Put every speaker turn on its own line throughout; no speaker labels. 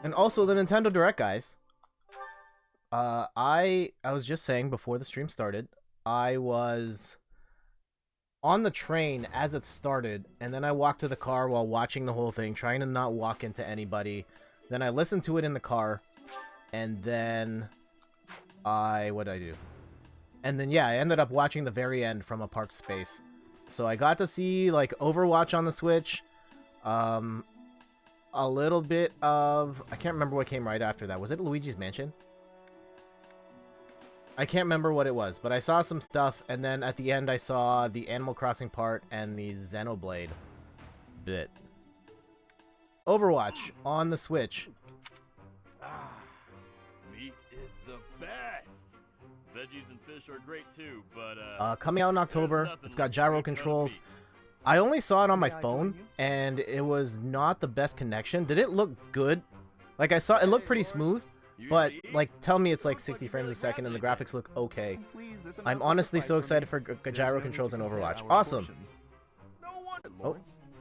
And also the Nintendo Direct, guys. I was just saying before the stream started, I was on the train as it started, and then I walked to the car while watching the whole thing, trying to not walk into anybody. Then I listened to it in the car, and then what did I do? And then, yeah, I ended up watching the very end from a parked space. So I got to see, like, Overwatch on the Switch, a little bit of... I can't remember what came right after that. Was it Luigi's Mansion? I can't remember what it was, but I saw some stuff, and then at the end I saw the Animal Crossing part and the Xenoblade bit. Overwatch on the Switch.
Ah, meat is the best. Veggies and fish are great too, but
coming out in October. It's got gyro controls. I only saw it on my phone, and it was not the best connection. Did it look good? Like, I saw it looked pretty smooth. But, like, tell me it's like 60 frames a second and the graphics look okay. I'm honestly so excited for gyro controls in Overwatch. Awesome! Oh,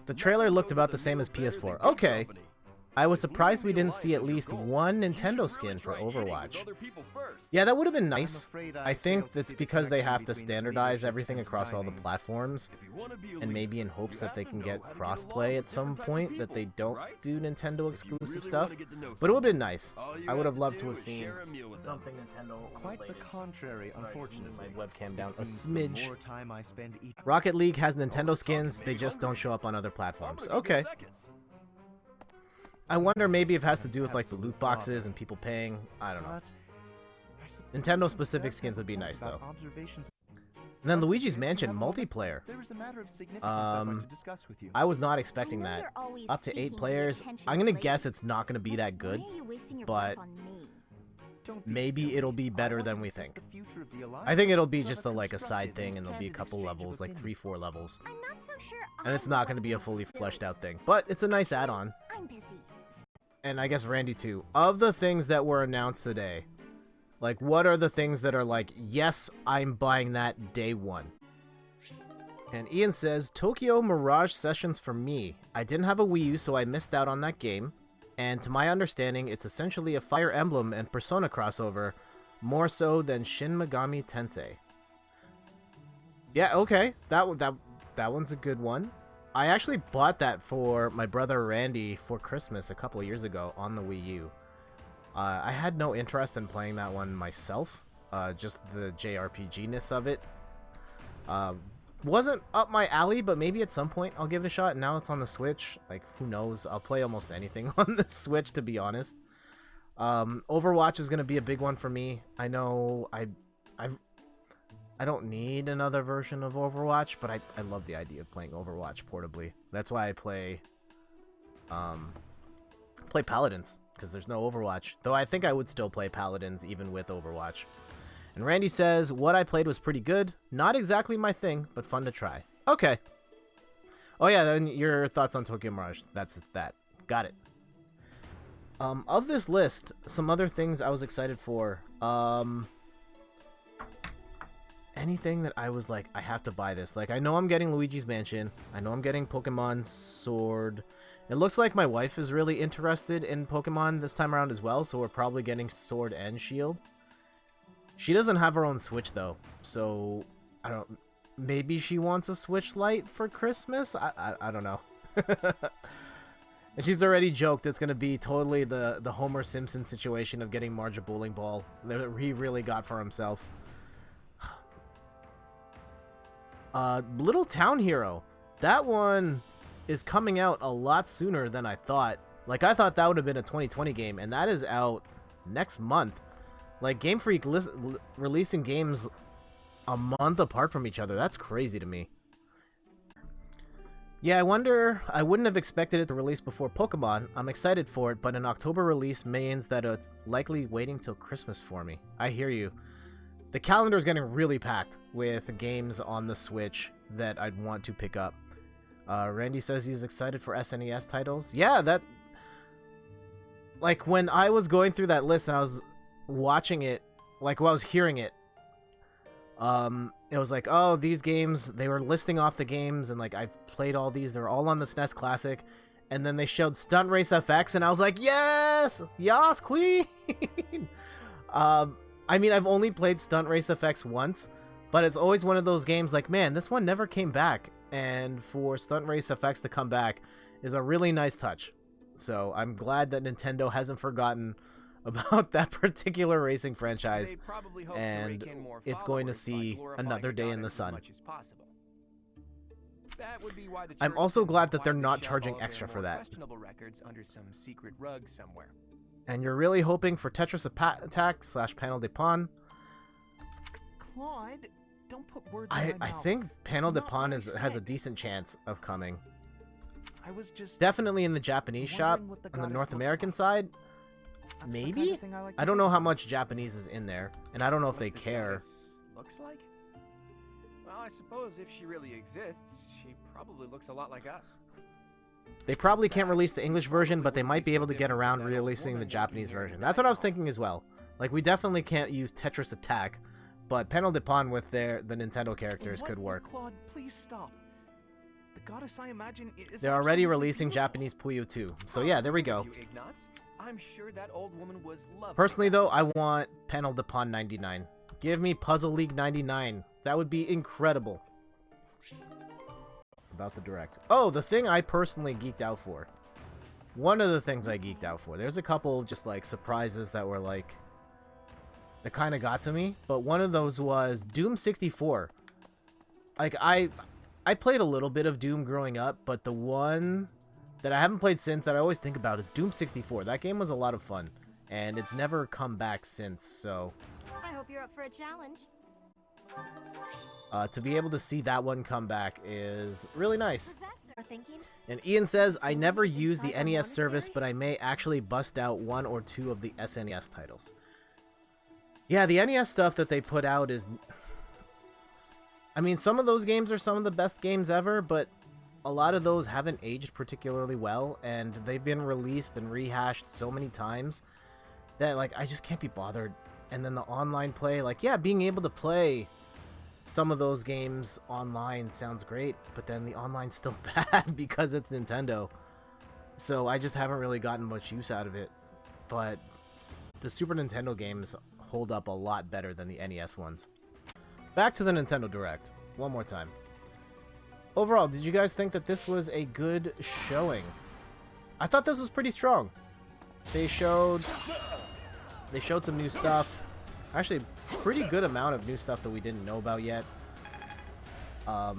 the trailer looked about the same as PS4. Okay. I was surprised we didn't see at least one Nintendo skin for Overwatch. Yeah, that would have been nice. I think that's because they have to standardize everything across all the platforms, and maybe in hopes that they can get crossplay at some point, that they don't do Nintendo exclusive stuff. But it would have been nice. I would have loved to have seen something Nintendo
Quite the contrary, unfortunately.
My webcam down a smidge. Rocket League has Nintendo skins, they just don't show up on other platforms. Okay. I wonder maybe if it has to do with like the loot boxes and people paying. I don't know. Nintendo specific skins would be nice though. And then Luigi's Mansion multiplayer. I was not expecting that. Up to 8 players. I'm gonna guess it's not gonna be that good, but maybe it'll be better than we think. I think it'll be just like a side thing, and there'll be a couple levels, like 3-4 levels. And it's not gonna be a fully fleshed out thing, but it's a nice add-on. And I guess Randy too. Of the things that were announced today, like, what are the things that are like, yes, I'm buying that day one? And Ian says, Tokyo Mirage Sessions for me. I didn't have a Wii U, so I missed out on that game. And to my understanding, it's essentially a Fire Emblem and Persona crossover, more so than Shin Megami Tensei. Yeah, okay, that one's a good one. I actually bought that for my brother Randy for Christmas a couple of years ago on the Wii U. I had no interest in playing that one myself, just the JRPG-ness of it. Wasn't up my alley, but maybe at some point I'll give it a shot. Now it's on the Switch. Like, who knows? I'll play almost anything on the Switch, to be honest. Overwatch is going to be a big one for me. I know I don't need another version of Overwatch, but I love the idea of playing Overwatch portably. That's why I play Paladins, because there's no Overwatch. Though I think I would still play Paladins even with Overwatch. And Randy says, what I played was pretty good. Not exactly my thing, but fun to try. Okay. Oh yeah, then your thoughts on Tokyo Mirage. That's that. Got it. Of this list, some other things I was excited for. Anything that I was like, I have to buy this. Like, I know I'm getting Luigi's Mansion. I know I'm getting Pokemon Sword. It looks like my wife is really interested in Pokemon this time around as well, so we're probably getting Sword and Shield. She doesn't have her own Switch, though, so I don't... Maybe she wants a Switch Lite for Christmas? I don't know. And she's already joked it's going to be totally the Homer Simpson situation of getting Marge a bowling ball that he really got for himself. Little Town Hero. That one is coming out a lot sooner than I thought. Like, I thought that would have been a 2020 game, and that is out next month. Like, Game Freak releasing games a month apart from each other. That's crazy to me. Yeah, I wonder... I wouldn't have expected it to release before Pokemon. I'm excited for it, but an October release means that it's likely waiting till Christmas for me. I hear you. The calendar is getting really packed with games on the Switch that I'd want to pick up. Randy says he's excited for SNES titles. Yeah, that... Like, when I was going through that list and I was watching it, like, while I was hearing it, it was like, oh, these games, they were listing off the games, and, like, I've played all these. They're all on the SNES Classic. and then they showed Stunt Race FX, and I was like, yes! Yas, queen! I mean, I've only played Stunt Race FX once, but it's always one of those games like, man, this one never came back, and for Stunt Race FX to come back is a really nice touch. So I'm glad that Nintendo hasn't forgotten about that particular racing franchise, and it's going to see another day in the sun. I'm also glad that they're not charging extra for that. And you're really hoping for Tetris Attack / Panel de Pon.
Claude, don't put words in my
I
mouth.
think Panel de Pon has a decent chance of coming. Definitely in the Japanese shop. On the North American side, maybe? I don't know how much Japanese is in there, and I don't know if they care.
Looks like? Well, I suppose if she really exists, she probably looks a lot like us.
They probably can't release the English version, but they might be able to get around releasing the Japanese version. That's what I was thinking as well. Like, we definitely can't use Tetris Attack, but Panel de Pon with the Nintendo characters could work.
Claude, please stop. The goddess I imagine is
They're already releasing Japanese Puyo 2, so yeah, there we go.
I'm sure that old woman was lovely.
Personally, though, I want Panel de Pon 99. Give me Puzzle League 99. That would be incredible. About the Direct. Oh, the thing I personally geeked out for. One of the things I geeked out for. There's a couple just like surprises that were like, that kind of got to me, but one of those was Doom 64. Like I played a little bit of Doom growing up, but the one that I haven't played since that I always think about is Doom 64. That game was a lot of fun, and it's never come back since, so
I hope you're up for a challenge.
To be able to see that one come back is really nice.
Professor,
and Ian says, I never use the NES service, but I may actually bust out 1 or 2 of the SNES titles. Yeah, the NES stuff that they put out is... I mean, some of those games are some of the best games ever, but a lot of those haven't aged particularly well, and they've been released and rehashed so many times that, like, I just can't be bothered. And then the online play, like, yeah, being able to play some of those games online sounds great, but then the online's still bad because it's Nintendo. So I just haven't really gotten much use out of it. But the Super Nintendo games hold up a lot better than the NES ones. Back to the Nintendo Direct, one more time. Overall, did you guys think that this was a good showing? I thought this was pretty strong. They showed some new stuff. Actually, pretty good amount of new stuff that we didn't know about yet. I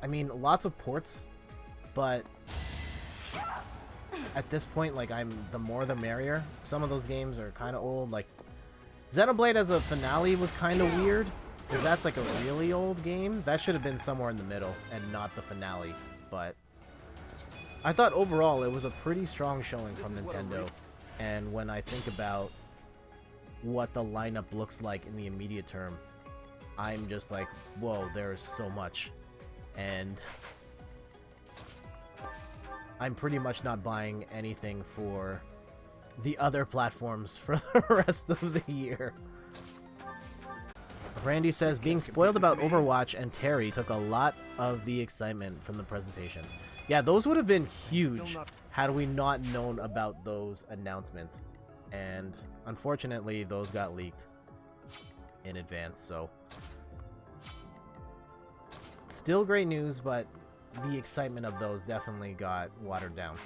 mean, lots of ports, but at this point, like, the more the merrier. Some of those games are kind of old. Like, Xenoblade as a finale was kind of weird, because that's like a really old game. That should have been somewhere in the middle and not the finale. But I thought overall it was a pretty strong showing from Nintendo. And when I think about what the lineup looks like in the immediate term, I'm just like, whoa, there's so much. And I'm pretty much not buying anything for the other platforms for the rest of the year. Randy says, being spoiled about Overwatch and Terry took a lot of the excitement from the presentation. Yeah, those would have been huge had we not known about those announcements. And unfortunately, those got leaked in advance, so still great news, but the excitement of those definitely got watered down.